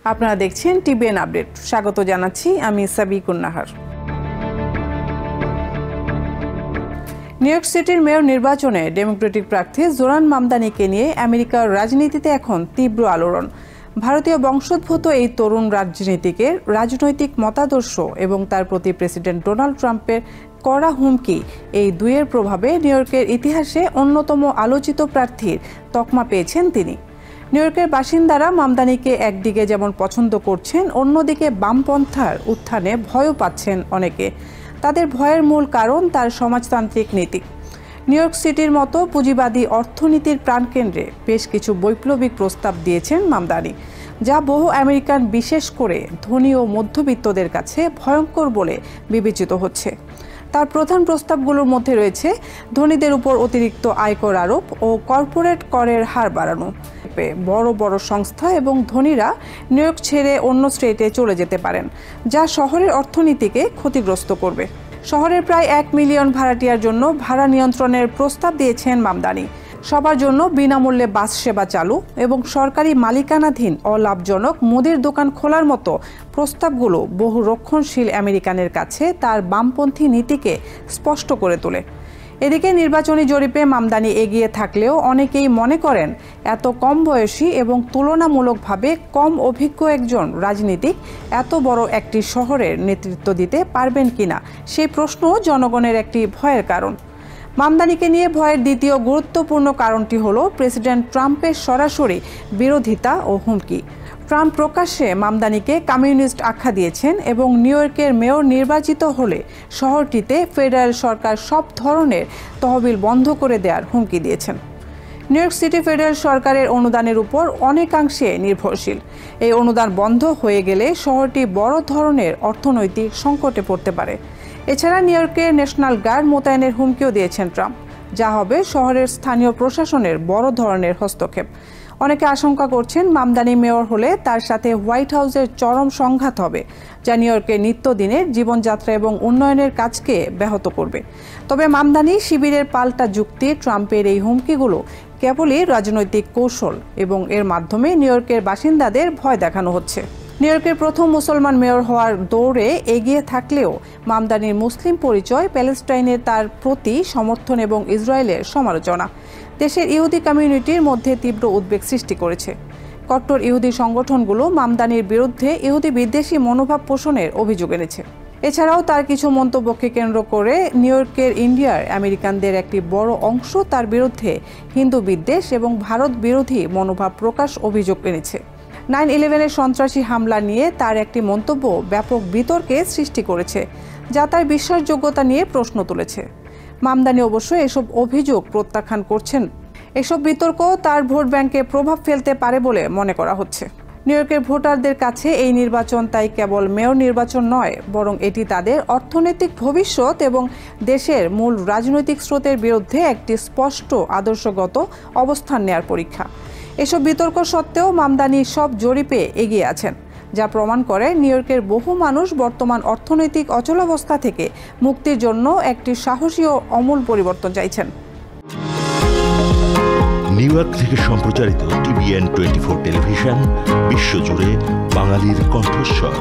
আপনারা দেখছেন TBN update. স্বাগত জানাচ্ছি আমি সাবিকুন নাহার। নিউ ইয়র্ক সিটির মেয়র নির্বাচনে ডেমোক্রেটিক প্রার্থী জোরান মামদানিকে নিয়ে আমেরিকার রাজনীতিতে এখন তীব্র আলোড়ন। ভারতীয় বংশোদ্ভূত এই তরুণ রাজনীতিকের রাজনৈতিক মতাদর্শ এবং তার প্রতি প্রেসিডেন্ট ডোনাল্ড ট্রাম্পের কড়া হুমকি, এই দুইয়ের প্রভাবে নিউ ইয়র্কের ইতিহাসে অন্যতম আলোচিত প্রার্থীর তকমা পেয়েছেন তিনি। নিউ ইয়র্কের বাসিন্দারা মামদানিকে একদিকে যেমন পছন্দ করছেন, অন্যদিকে বামপন্থার উত্থানে ভয়ও পাচ্ছেন অনেকে। তাদের ভয়ের মূল কারণ তার সমাজতান্ত্রিক নীতি। নিউ ইয়র্ক সিটির মতো পুঁজিবাদী অর্থনীতির প্রাণকেন্দ্রে বেশ কিছু বৈপ্লবিক প্রস্তাব দিয়েছেন মামদানি, যা বহু আমেরিকান, বিশেষ করে ধনী ও মধ্যবিত্তদের কাছে ভয়ঙ্কর বলে বিবেচিত হচ্ছে। তার প্রধান প্রস্তাবগুলোর মধ্যে রয়েছে ধনীদের উপর অতিরিক্ত আয়কর আরোপ ও কর্পোরেট করের হার বাড়ানো। বড় বড় সংস্থা এবং ধনীরা নিউ ইয়র্ক ছেড়ে অন্য স্টেটে চলে যেতে পারেন, যা শহরের অর্থনীতিকে ক্ষতিগ্রস্ত করবে। শহরের প্রায় 1 মিলিয়ন ভাড়াটিয়ার জন্য ভাড়া নিয়ন্ত্রণের প্রস্তাব দিয়েছেন মামদানি। সবার জন্য বিনামূল্যে বাস সেবা চালু এবং সরকারি মালিকানাধীন অলাভজনক মুদির দোকান খোলার মতো প্রস্তাবগুলো বহু রক্ষণশীল আমেরিকানের কাছে তার বামপন্থী নীতিকে স্পষ্ট করে তোলে। এদিকে নির্বাচনী জরিপে মামদানি এগিয়ে থাকলেও অনেকেই মনে করেন এত কম বয়সী এবং তুলনামূলকভাবে কম অভিজ্ঞ একজন রাজনীতিক এত বড় একটি শহরের নেতৃত্ব দিতে পারবেন কিনা, সেই প্রশ্ন জনগণের একটি ভয়ের কারণ। মামদানিকে নিয়ে ভয়ের দ্বিতীয় গুরুত্বপূর্ণ কারণটি হলো প্রেসিডেন্ট ট্রাম্পের সরাসরি বিরোধিতা ও হুমকি। ট্রাম্প প্রকাশ্যে মামদানিকে কমিউনিস্ট আখ্যা দিয়েছেন এবং নিউ ইয়র্কের মেয়র নির্বাচিত হলে শহরটিতে ফেডারেল সরকার সব ধরনের তহবিল বন্ধ করে দেওয়ার হুমকি দিয়েছেন। নিউ ইয়র্ক সিটি ফেডারেল সরকারের অনুদানের উপর অনেকাংশে নির্ভরশীল। এই অনুদান বন্ধ হয়ে গেলে শহরটি বড় ধরনের অর্থনৈতিক সংকটে পড়তে পারে। এছাড়া নিউ ইয়র্কে ন্যাশনাল গার্ড মোতায়েনের হুমকিও দিয়েছেন ট্রাম্প, যা হবে শহরের স্থানীয় প্রশাসনের বড় ধরনের হস্তক্ষেপ। অনেকে আশঙ্কা করছেন মামদানি মেয়র হলে তার সাথে হোয়াইট হাউসের চরম সংঘাত হবে, যা নিউ ইয়র্কের নিত্যদিনের জীবনযাত্রা এবং উন্নয়নের কাজকে ব্যাহত করবে। তবে মামদানি শিবিরের পাল্টা যুক্তি, ট্রাম্পের এই হুমকিগুলো কেবলই রাজনৈতিক কৌশল এবং এর মাধ্যমে নিউ ইয়র্কের বাসিন্দাদের ভয় দেখানো হচ্ছে। নিউ ইয়র্কের প্রথম মুসলমান মেয়র হওয়ার দৌড়ে এগিয়ে থাকলেও মামদানির মুসলিম পরিচয়, প্যালেস্টাইনের তার প্রতি সমর্থন এবং ইসরায়েলের সমালোচনা দেশের ইহুদি কমিউনিটির মধ্যে তীব্র উদ্বেগ সৃষ্টি করেছে। কট্টর ইহুদি সংগঠনগুলো মামদানির বিরুদ্ধে ইহুদি বিদ্বেষী মনোভাব পোষণের অভিযোগ এনেছে। এছাড়াও তার কিছু মন্তব্যকে কেন্দ্র করে নিউ ইয়র্কের ইন্ডিয়ার আমেরিকানদের একটি বড় অংশ তার বিরুদ্ধে হিন্দু বিদ্বেষ এবং ভারত বিরোধী মনোভাব প্রকাশ অভিযোগ এনেছে। 9/11-এর সন্ত্রাসী হামলা নিয়ে তার একটি মন্তব্য ব্যাপক বিতর্কের সৃষ্টি করেছে, যা তার বিশ্বাসযোগ্যতা নিয়ে প্রশ্ন তুলেছে। মামদানি অবশ্য এসব অভিযোগ প্রত্যাখ্যান করছেন। এসব বিতর্ক তার ভোট ব্যাংকে প্রভাব ফেলতে পারে বলে মনে করা হচ্ছে। নিউ ইয়র্কের ভোটারদের কাছে এই নির্বাচন তাই কেবল মেয়র নির্বাচন নয়, বরং এটি তাদের অর্থনৈতিক ভবিষ্যৎ এবং দেশের মূল রাজনৈতিক স্রোতের বিরুদ্ধে একটি স্পষ্ট আদর্শগত অবস্থান নেয়ার পরীক্ষা। এসব বিতর্ক সত্ত্বেও মামদানি সব জরিপে এগিয়ে আছেন, যা প্রমাণ করে নিউ ইয়র্কের বহু মানুষ বর্তমান অর্থনৈতিক অচলাবস্থা থেকে মুক্তির জন্য একটি সাহসী ও আমূল পরিবর্তন চাইছেন। নিউ ইয়র্ক থেকে সম্প্রচারিত টিবিএন 24 টেলিভিশন, বিশ্বজুড়ে বাঙালির কণ্ঠস্বর।